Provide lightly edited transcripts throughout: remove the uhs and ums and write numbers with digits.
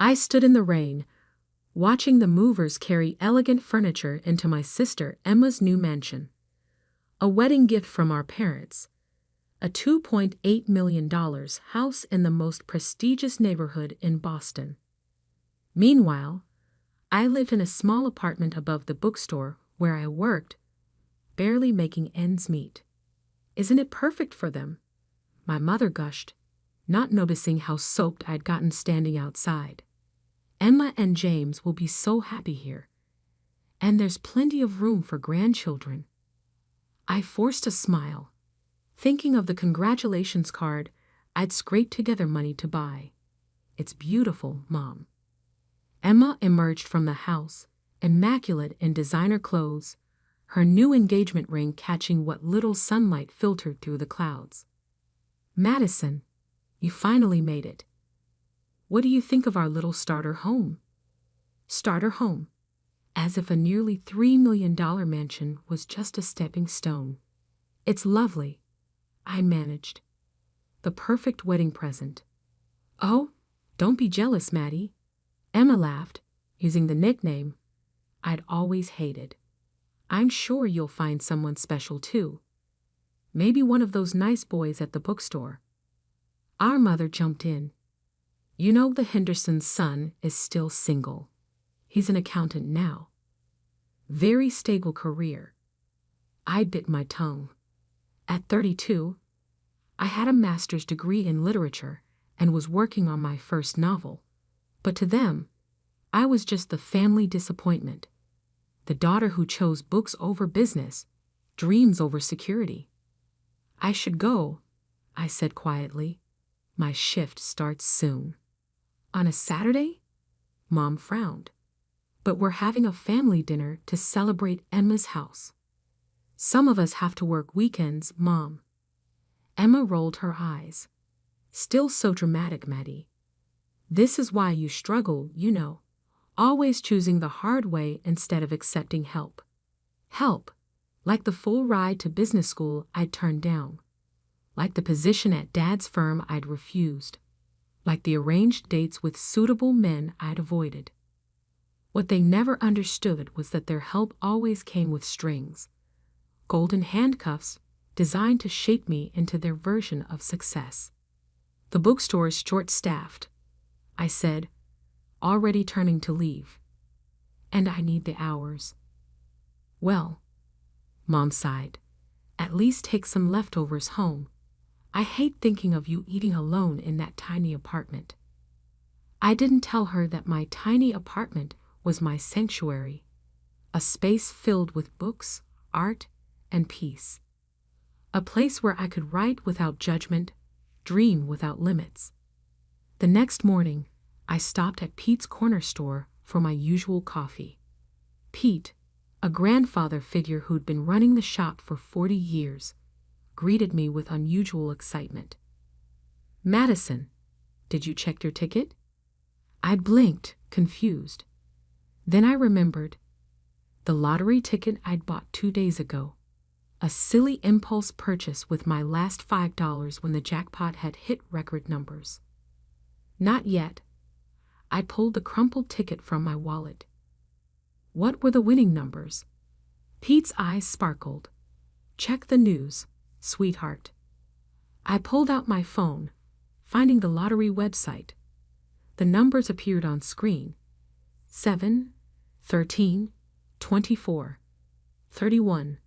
I stood in the rain, watching the movers carry elegant furniture into my sister Emma's new mansion. A wedding gift from our parents. A $2.8 million house in the most prestigious neighborhood in Boston. Meanwhile, I lived in a small apartment above the bookstore where I worked, barely making ends meet. Isn't it perfect for them? My mother gushed, not noticing how soaked I'd gotten standing outside. Emma and James will be so happy here. And there's plenty of room for grandchildren. I forced a smile, thinking of the congratulations card I'd scraped together money to buy. It's beautiful, Mom. Emma emerged from the house, immaculate in designer clothes, her new engagement ring catching what little sunlight filtered through the clouds. Madison, you finally made it. What do you think of our little starter home? Starter home. As if a nearly $3 million mansion was just a stepping stone. It's lovely, I managed. The perfect wedding present. Oh, don't be jealous, Maddie. Emma laughed, using the nickname I'd always hated. I'm sure you'll find someone special too. Maybe one of those nice boys at the bookstore. Our mother jumped in. You know the Henderson's son is still single. He's an accountant now. Very stable career. I bit my tongue. At 32, I had a master's degree in literature and was working on my first novel. But to them, I was just the family disappointment. The daughter who chose books over business, dreams over security. I should go, I said quietly. My shift starts soon. On a Saturday? Mom frowned. But we're having a family dinner to celebrate Emma's house. Some of us have to work weekends, Mom. Emma rolled her eyes. Still so dramatic, Maddie. This is why you struggle, you know. Always choosing the hard way instead of accepting help. Help, like the full ride to business school I'd turned down. Like the position at Dad's firm I'd refused. Like the arranged dates with suitable men I'd avoided. What they never understood was that their help always came with strings. Golden handcuffs designed to shape me into their version of success. The bookstore is short-staffed, I said, already turning to leave. And I need the hours. Well, Mom sighed, at least take some leftovers home. I hate thinking of you eating alone in that tiny apartment. I didn't tell her that my tiny apartment was my sanctuary, a space filled with books, art, and peace. A place where I could write without judgment, dream without limits. The next morning, I stopped at Pete's corner store for my usual coffee. Pete, a grandfather figure who'd been running the shop for 40 years, greeted me with unusual excitement. Madison, did you check your ticket? I blinked, confused. Then I remembered the lottery ticket I'd bought 2 days ago. A silly impulse purchase with my last $5 when the jackpot had hit record numbers. Not yet. I pulled the crumpled ticket from my wallet. What were the winning numbers? Pete's eyes sparkled. Check the news, sweetheart. I pulled out my phone, finding the lottery website. The numbers appeared on screen. 7, 13, 24, 31,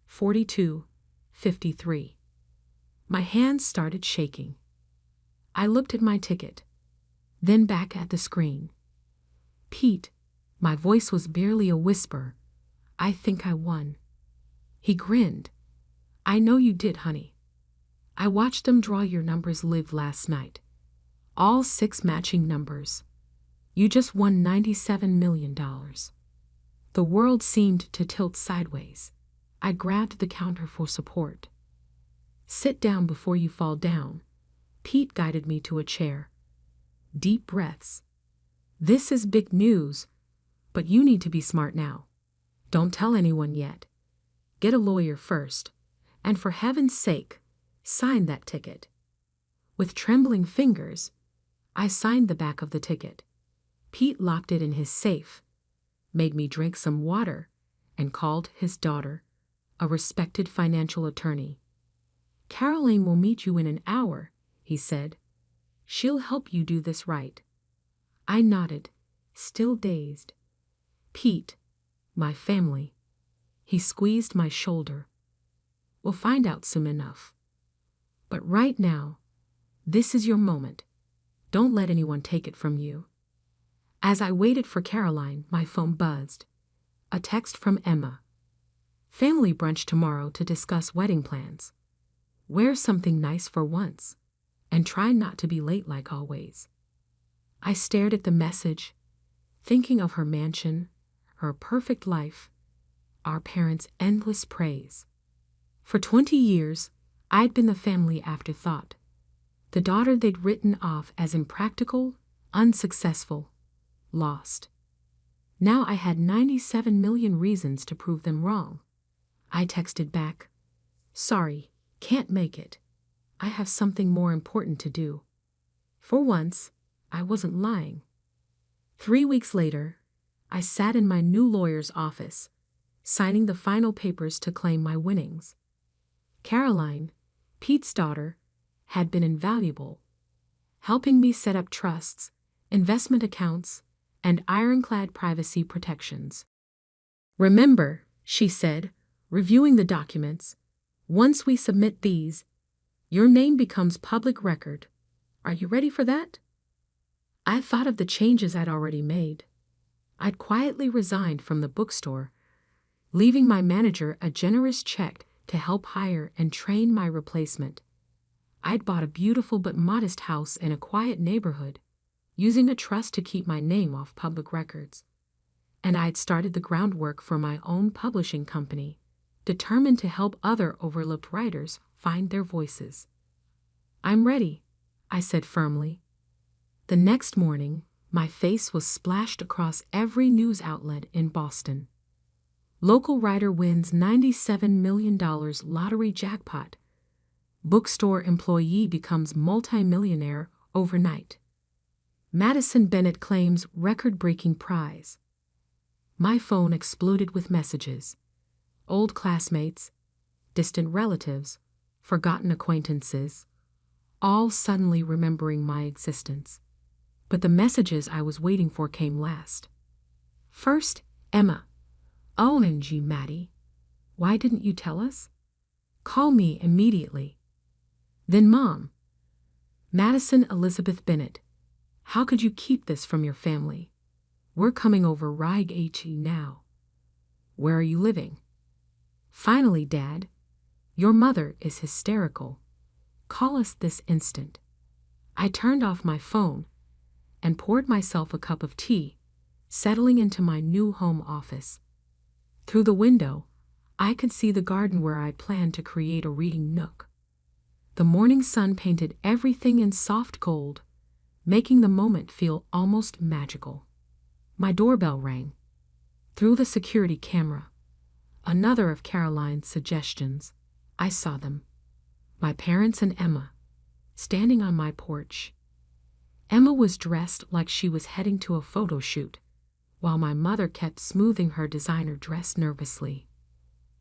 42, 53. My hands started shaking. I looked at my ticket, then back at the screen. Pete, my voice was barely a whisper. I think I won. He grinned. I know you did, honey. I watched them draw your numbers live last night. All 6 matching numbers. You just won $97 million. The world seemed to tilt sideways. I grabbed the counter for support. Sit down before you fall down. Pete guided me to a chair. Deep breaths. This is big news, but you need to be smart now. Don't tell anyone yet. Get a lawyer first. And for heaven's sake, sign that ticket. With trembling fingers, I signed the back of the ticket. Pete locked it in his safe, made me drink some water, and called his daughter, a respected financial attorney. "Caroline will meet you in an hour," he said. "She'll help you do this right." I nodded, still dazed. "Pete, my family." He squeezed my shoulder. "We'll find out soon enough. But right now, this is your moment. Don't let anyone take it from you." As I waited for Caroline, my phone buzzed. A text from Emma. "Family brunch tomorrow to discuss wedding plans. Wear something nice for once, and try not to be late like always." I stared at the message, thinking of her mansion, her perfect life, our parents' endless praise. For 20 years, I'd been the family afterthought, the daughter they'd written off as impractical, unsuccessful, lost. Now I had 97 million reasons to prove them wrong. I texted back, "Sorry, can't make it. I have something more important to do." For once, I wasn't lying. 3 weeks later, I sat in my new lawyer's office, signing the final papers to claim my winnings. Caroline, Pete's daughter, had been invaluable, helping me set up trusts, investment accounts, and ironclad privacy protections. "Remember," she said, reviewing the documents, "once we submit these, your name becomes public record. Are you ready for that?" I thought of the changes I'd already made. I'd quietly resigned from the bookstore, leaving my manager a generous check to help hire and train my replacement. I'd bought a beautiful but modest house in a quiet neighborhood, using a trust to keep my name off public records. And I'd started the groundwork for my own publishing company, determined to help other overlooked writers find their voices. "I'm ready," I said firmly. The next morning, my face was splashed across every news outlet in Boston. Local writer wins $97 million lottery jackpot. Bookstore employee becomes multimillionaire overnight. Madison Bennett claims record-breaking prize. My phone exploded with messages. Old classmates, distant relatives, forgotten acquaintances, all suddenly remembering my existence. But the messages I was waiting for came last. First, Emma. "OMG, Maddie. Why didn't you tell us? Call me immediately." Then Mom. "Madison Elizabeth Bennett. How could you keep this from your family? We're coming over right now. Where are you living?" Finally, Dad. "Your mother is hysterical. Call us this instant." I turned off my phone and poured myself a cup of tea, settling into my new home office. Through the window, I could see the garden where I planned to create a reading nook. The morning sun painted everything in soft gold, making the moment feel almost magical. My doorbell rang. Through the security camera, another of Caroline's suggestions, I saw them. My parents and Emma, standing on my porch. Emma was dressed like she was heading to a photo shoot, while my mother kept smoothing her designer dress nervously.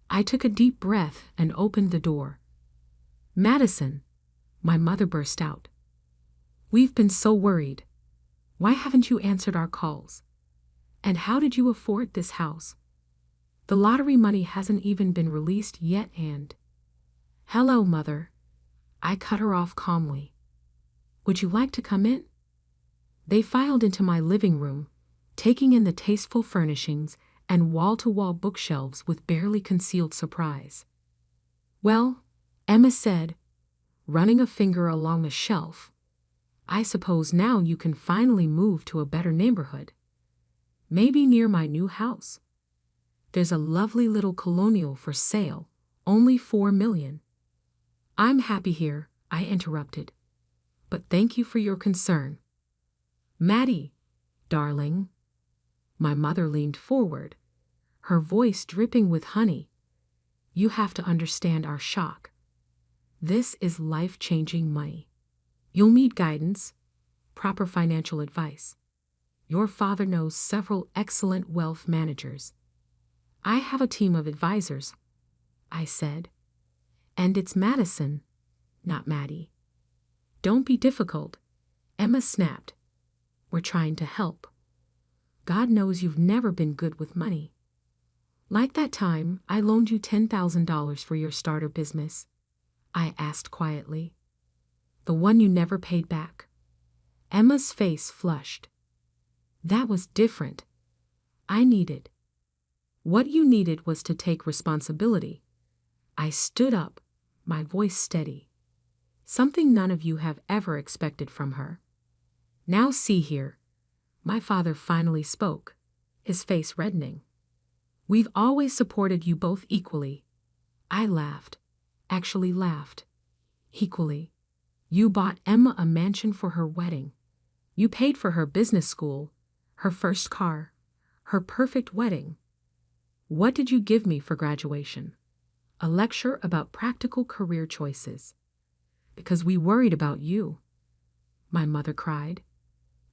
I took a deep breath and opened the door. "Madison," my mother burst out. "We've been so worried. Why haven't you answered our calls? And how did you afford this house? The lottery money hasn't even been released yet and—" "Hello, Mother." I cut her off calmly. "Would you like to come in?" They filed into my living room, taking in the tasteful furnishings and wall-to-wall bookshelves with barely concealed surprise. "Well," Emma said, running a finger along a shelf, "I suppose now you can finally move to a better neighborhood. Maybe near my new house. There's a lovely little colonial for sale, only $4 million. "I'm happy here," I interrupted. "But thank you for your concern." "Maddie, darling." My mother leaned forward, her voice dripping with honey. "You have to understand our shock. This is life-changing money. You'll need guidance, proper financial advice. Your father knows several excellent wealth managers. I have a team of advisors, I said. And it's Madison, not Maddie. Don't be difficult, Emma snapped. We're trying to help. God knows you've never been good with money. Like that time I loaned you $10,000 for your starter business, I asked quietly. The one you never paid back. Emma's face flushed. That was different. I needed. What you needed was to take responsibility. I stood up, my voice steady. Something none of you have ever expected from her. Now see here. My father finally spoke, his face reddening. We've always supported you both equally. I laughed, actually laughed. Equally. You bought Emma a mansion for her wedding. You paid for her business school, her first car, her perfect wedding. What did you give me for graduation? A lecture about practical career choices. Because we worried about you, my mother cried.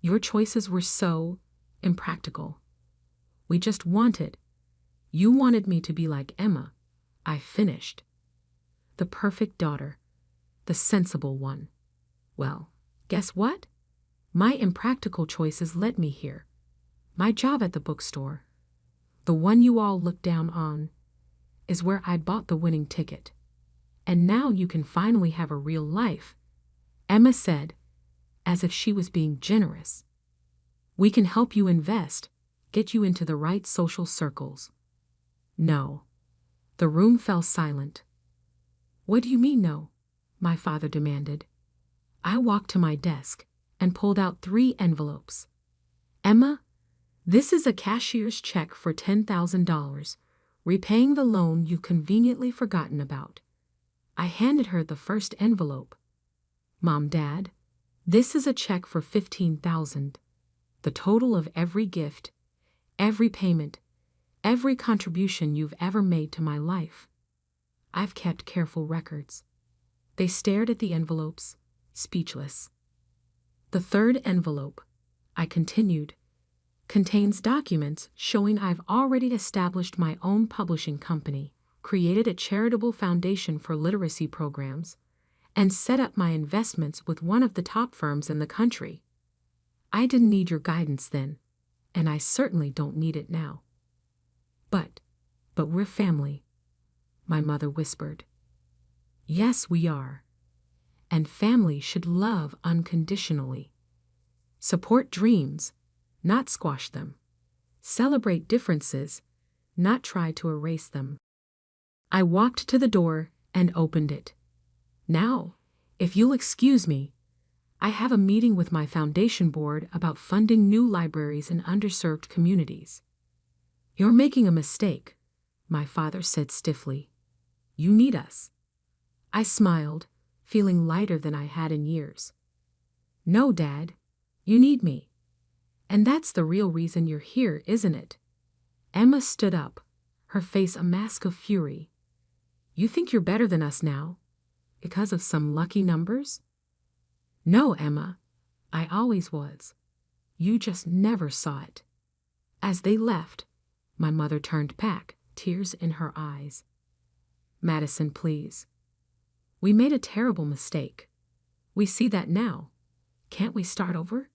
Your choices were so impractical. We just wanted. You wanted me to be like Emma, I finished. The perfect daughter, the sensible one. Well, guess what? My impractical choices led me here. My job at the bookstore, the one you all look down on, is where I bought the winning ticket. And now you can finally have a real life, Emma said, as if she was being generous. We can help you invest, get you into the right social circles. No. The room fell silent. What do you mean no? My father demanded. I walked to my desk and pulled out 3 envelopes. Emma, this is a cashier's check for $10,000, repaying the loan you've conveniently forgotten about. I handed her the first envelope. Mom, Dad, this is a check for $15,000, the total of every gift, every payment, every contribution you've ever made to my life. I've kept careful records. They stared at the envelopes, speechless. The third envelope, I continued, contains documents showing I've already established my own publishing company, created a charitable foundation for literacy programs, and set up my investments with one of the top firms in the country. I didn't need your guidance then, and I certainly don't need it now. But we're family, my mother whispered. Yes, we are. And family should love unconditionally. Support dreams, not squash them. Celebrate differences, not try to erase them. I walked to the door and opened it. Now, if you'll excuse me, I have a meeting with my foundation board about funding new libraries in underserved communities. You're making a mistake, my father said stiffly. You need us. I smiled, feeling lighter than I had in years. No, Dad, you need me. And that's the real reason you're here, isn't it? Emma stood up, her face a mask of fury. You think you're better than us now? Because of some lucky numbers? No, Emma, I always was. You just never saw it. As they left, my mother turned back, tears in her eyes. Madison, please. We made a terrible mistake. We see that now. Can't we start over?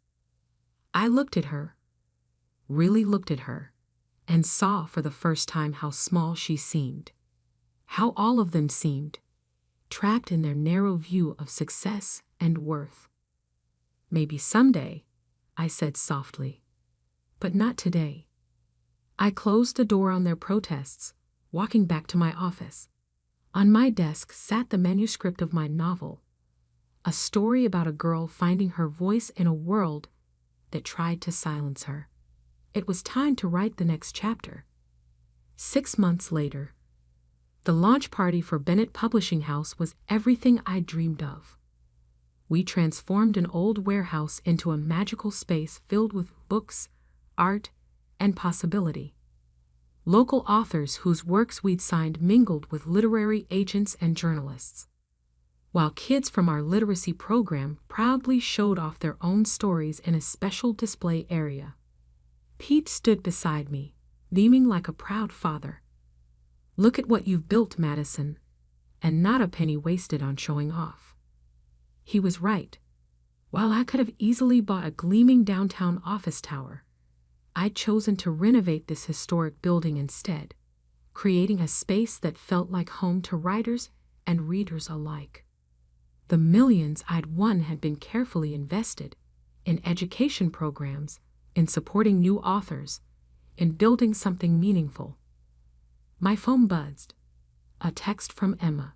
I looked at her, really looked at her, and saw for the first time how small she seemed. How all of them seemed, trapped in their narrow view of success and worth. Maybe someday, I said softly, but not today. I closed the door on their protests, walking back to my office. On my desk sat the manuscript of my novel, a story about a girl finding her voice in a world that tried to silence her. It was time to write the next chapter. 6 months later, the launch party for Bennett Publishing House was everything I dreamed of. We transformed an old warehouse into a magical space filled with books, art, and possibility. Local authors whose works we'd signed mingled with literary agents and journalists, while kids from our literacy program proudly showed off their own stories in a special display area. Pete stood beside me, beaming like a proud father. Look at what you've built, Madison, and not a penny wasted on showing off. He was right. While I could have easily bought a gleaming downtown office tower, I'd chosen to renovate this historic building instead, creating a space that felt like home to writers and readers alike. The millions I'd won had been carefully invested in education programs, in supporting new authors, in building something meaningful. My phone buzzed. A text from Emma.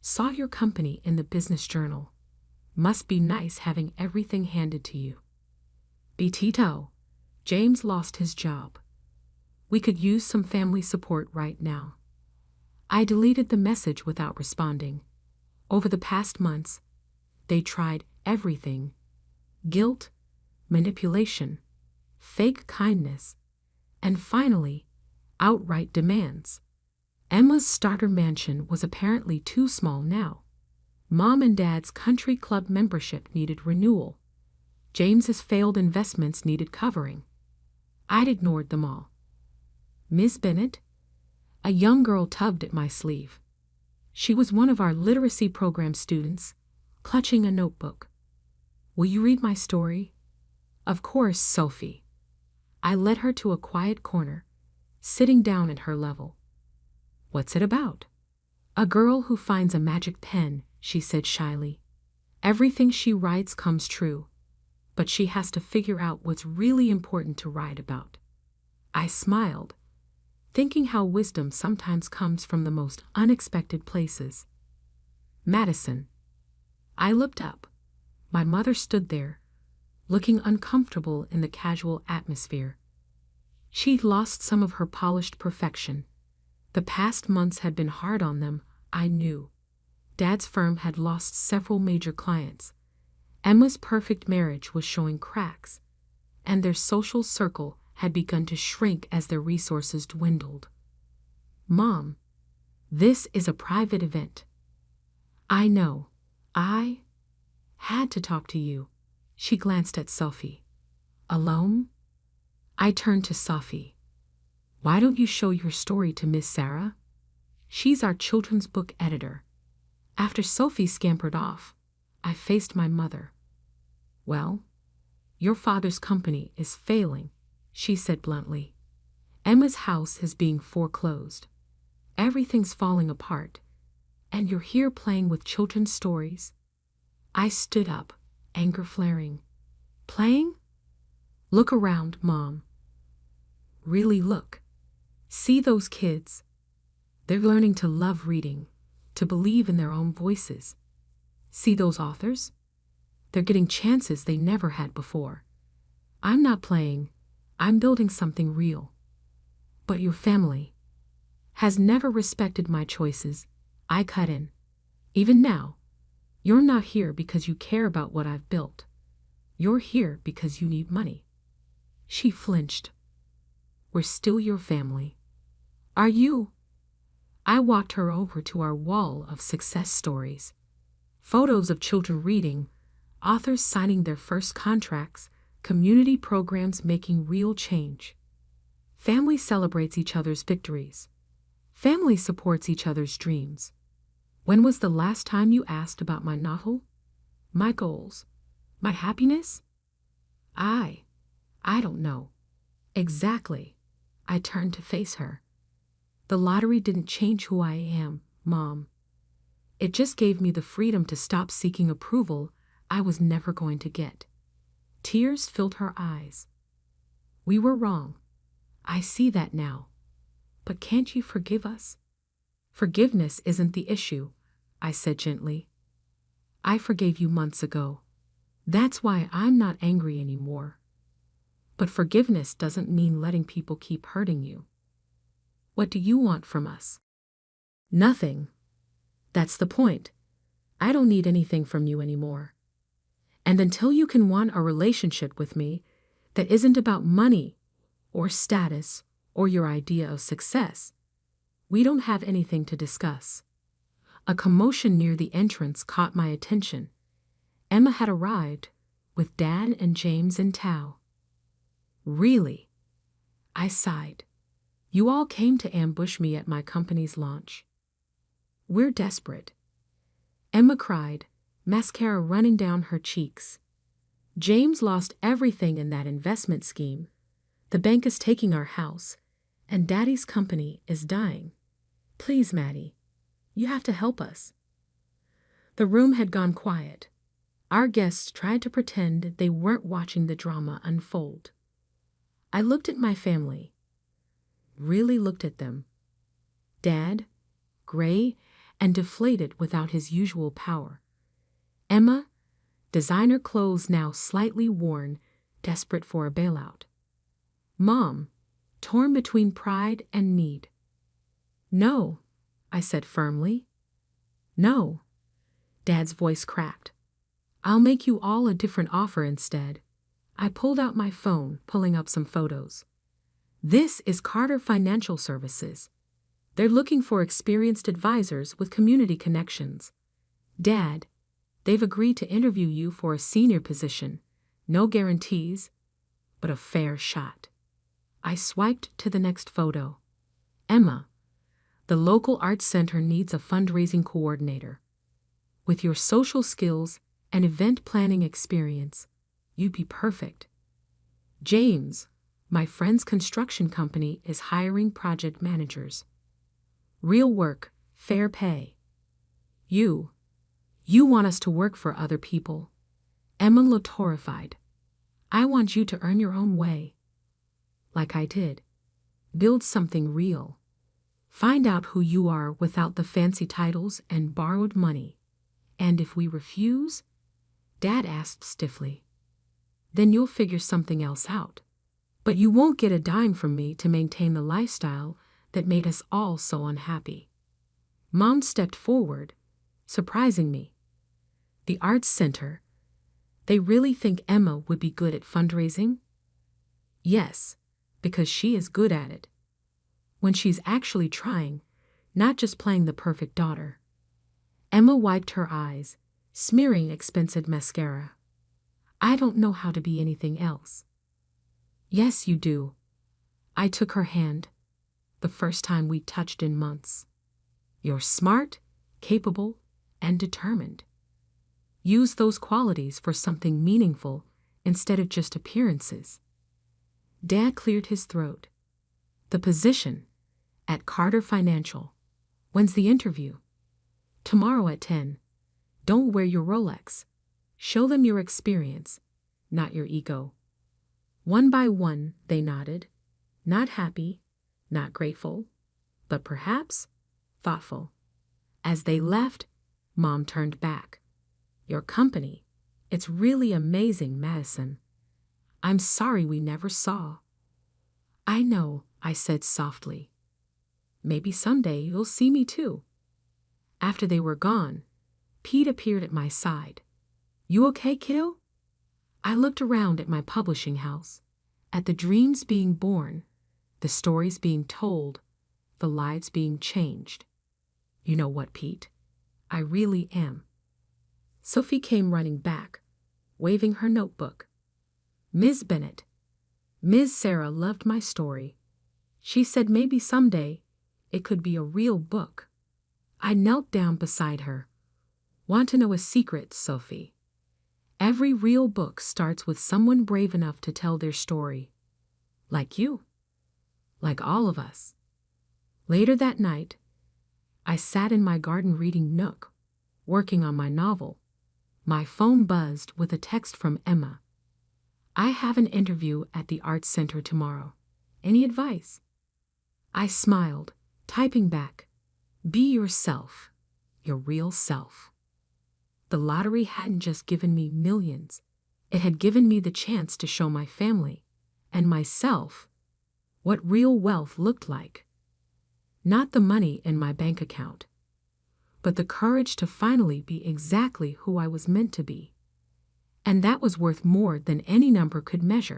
Saw your company in the business journal. Must be nice having everything handed to you. Betito, James lost his job. We could use some family support right now. I deleted the message without responding. Over the past months, they tried everything. Guilt, manipulation, fake kindness, and finally, outright demands. Emma's starter mansion was apparently too small now. Mom and Dad's country club membership needed renewal. James's failed investments needed covering. I'd ignored them all. Miss Bennett? A young girl tugged at my sleeve. She was one of our literacy program students, clutching a notebook. Will you read my story? Of course, Sophie. I led her to a quiet corner, sitting down at her level. What's it about? A girl who finds a magic pen, she said shyly. Everything she writes comes true, but she has to figure out what's really important to write about. I smiled, thinking how wisdom sometimes comes from the most unexpected places. Madison. I looked up. My mother stood there, looking uncomfortable in the casual atmosphere. She'd lost some of her polished perfection. The past months had been hard on them, I knew. Dad's firm had lost several major clients. Emma's perfect marriage was showing cracks, and their social circle had begun to shrink as their resources dwindled. Mom, this is a private event. I know. I had to talk to you. She glanced at Sophie. Alone? I turned to Sophie. Why don't you show your story to Miss Sarah? She's our children's book editor. After Sophie scampered off, I faced my mother. Well, your father's company is failing, she said bluntly. Emma's house is being foreclosed. Everything's falling apart, and you're here playing with children's stories. I stood up, anger flaring. Playing? Look around, Mom. Really look. See those kids? They're learning to love reading, to believe in their own voices. See those authors? They're getting chances they never had before. I'm not playing. I'm building something real. But your family has never respected my choices. I cut in. Even now, you're not here because you care about what I've built. You're here because you need money. She flinched. We're still your family. Are you? I walked her over to our wall of success stories. Photos of children reading, authors signing their first contracts, community programs making real change. Family celebrates each other's victories. Family supports each other's dreams. When was the last time you asked about my novel? My goals? My happiness? I don't know. Exactly. I turned to face her. The lottery didn't change who I am, Mom. It just gave me the freedom to stop seeking approval I was never going to get. Tears filled her eyes. We were wrong. I see that now. But can't you forgive us? Forgiveness isn't the issue, I said gently. I forgave you months ago. That's why I'm not angry anymore. But forgiveness doesn't mean letting people keep hurting you. What do you want from us? Nothing. That's the point. I don't need anything from you anymore. And until you can want a relationship with me that isn't about money or status or your idea of success, we don't have anything to discuss. A commotion near the entrance caught my attention. Emma had arrived with Dad and James in tow. Really? I sighed. You all came to ambush me at my company's launch. We're desperate. Emma cried, mascara running down her cheeks. James lost everything in that investment scheme. The bank is taking our house, and Daddy's company is dying. Please, Maddie, you have to help us. The room had gone quiet. Our guests tried to pretend they weren't watching the drama unfold. I looked at my family. Really looked at them. Dad, gray and deflated without his usual power. Emma, designer clothes now slightly worn, desperate for a bailout. Mom, torn between pride and need. No, I said firmly. No. Dad's voice cracked. I'll make you all a different offer instead. I pulled out my phone, pulling up some photos. This is Carter Financial Services. They're looking for experienced advisors with community connections. Dad, they've agreed to interview you for a senior position. No guarantees, but a fair shot. I swiped to the next photo. Emma, the local arts center needs a fundraising coordinator. With your social skills and event planning experience, you'd be perfect. James, my friend's construction company is hiring project managers. Real work, fair pay. You want us to work for other people. Emma looked horrified. I want you to earn your own way. Like I did. Build something real. Find out who you are without the fancy titles and borrowed money. And if we refuse, Dad asked stiffly, then you'll figure something else out. But you won't get a dime from me to maintain the lifestyle that made us all so unhappy. Mom stepped forward, surprising me. The Arts Center, they really think Emma would be good at fundraising? Yes, because she is good at it. When she's actually trying, not just playing the perfect daughter. Emma wiped her eyes, smearing expensive mascara. I don't know how to be anything else. Yes, you do. I took her hand, the first time we touched in months. You're smart, capable, and determined. Use those qualities for something meaningful instead of just appearances. Dad cleared his throat. The position at Carter Financial. When's the interview? Tomorrow at 10. Don't wear your Rolex. Show them your experience, not your ego. One by one, they nodded. Not happy, not grateful, but perhaps thoughtful. As they left, Mom turned back. Your company, it's really amazing, Madison. I'm sorry we never saw. I know, I said softly. Maybe someday you'll see me too. After they were gone, Pete appeared at my side. You okay, kiddo? I looked around at my publishing house, at the dreams being born, the stories being told, the lives being changed. You know what, Pete? I really am. Sophie came running back, waving her notebook. Ms. Bennett, Ms. Sarah loved my story. She said maybe someday it could be a real book. I knelt down beside her. Want to know a secret, Sophie? Every real book starts with someone brave enough to tell their story. Like you. Like all of us. Later that night, I sat in my garden reading nook, working on my novel. My phone buzzed with a text from Emma. I have an interview at the Arts Center tomorrow. Any advice? I smiled, typing back, be yourself, your real self. The lottery hadn't just given me millions. It had given me the chance to show my family and myself what real wealth looked like. Not the money in my bank account, but the courage to finally be exactly who I was meant to be. And that was worth more than any number could measure.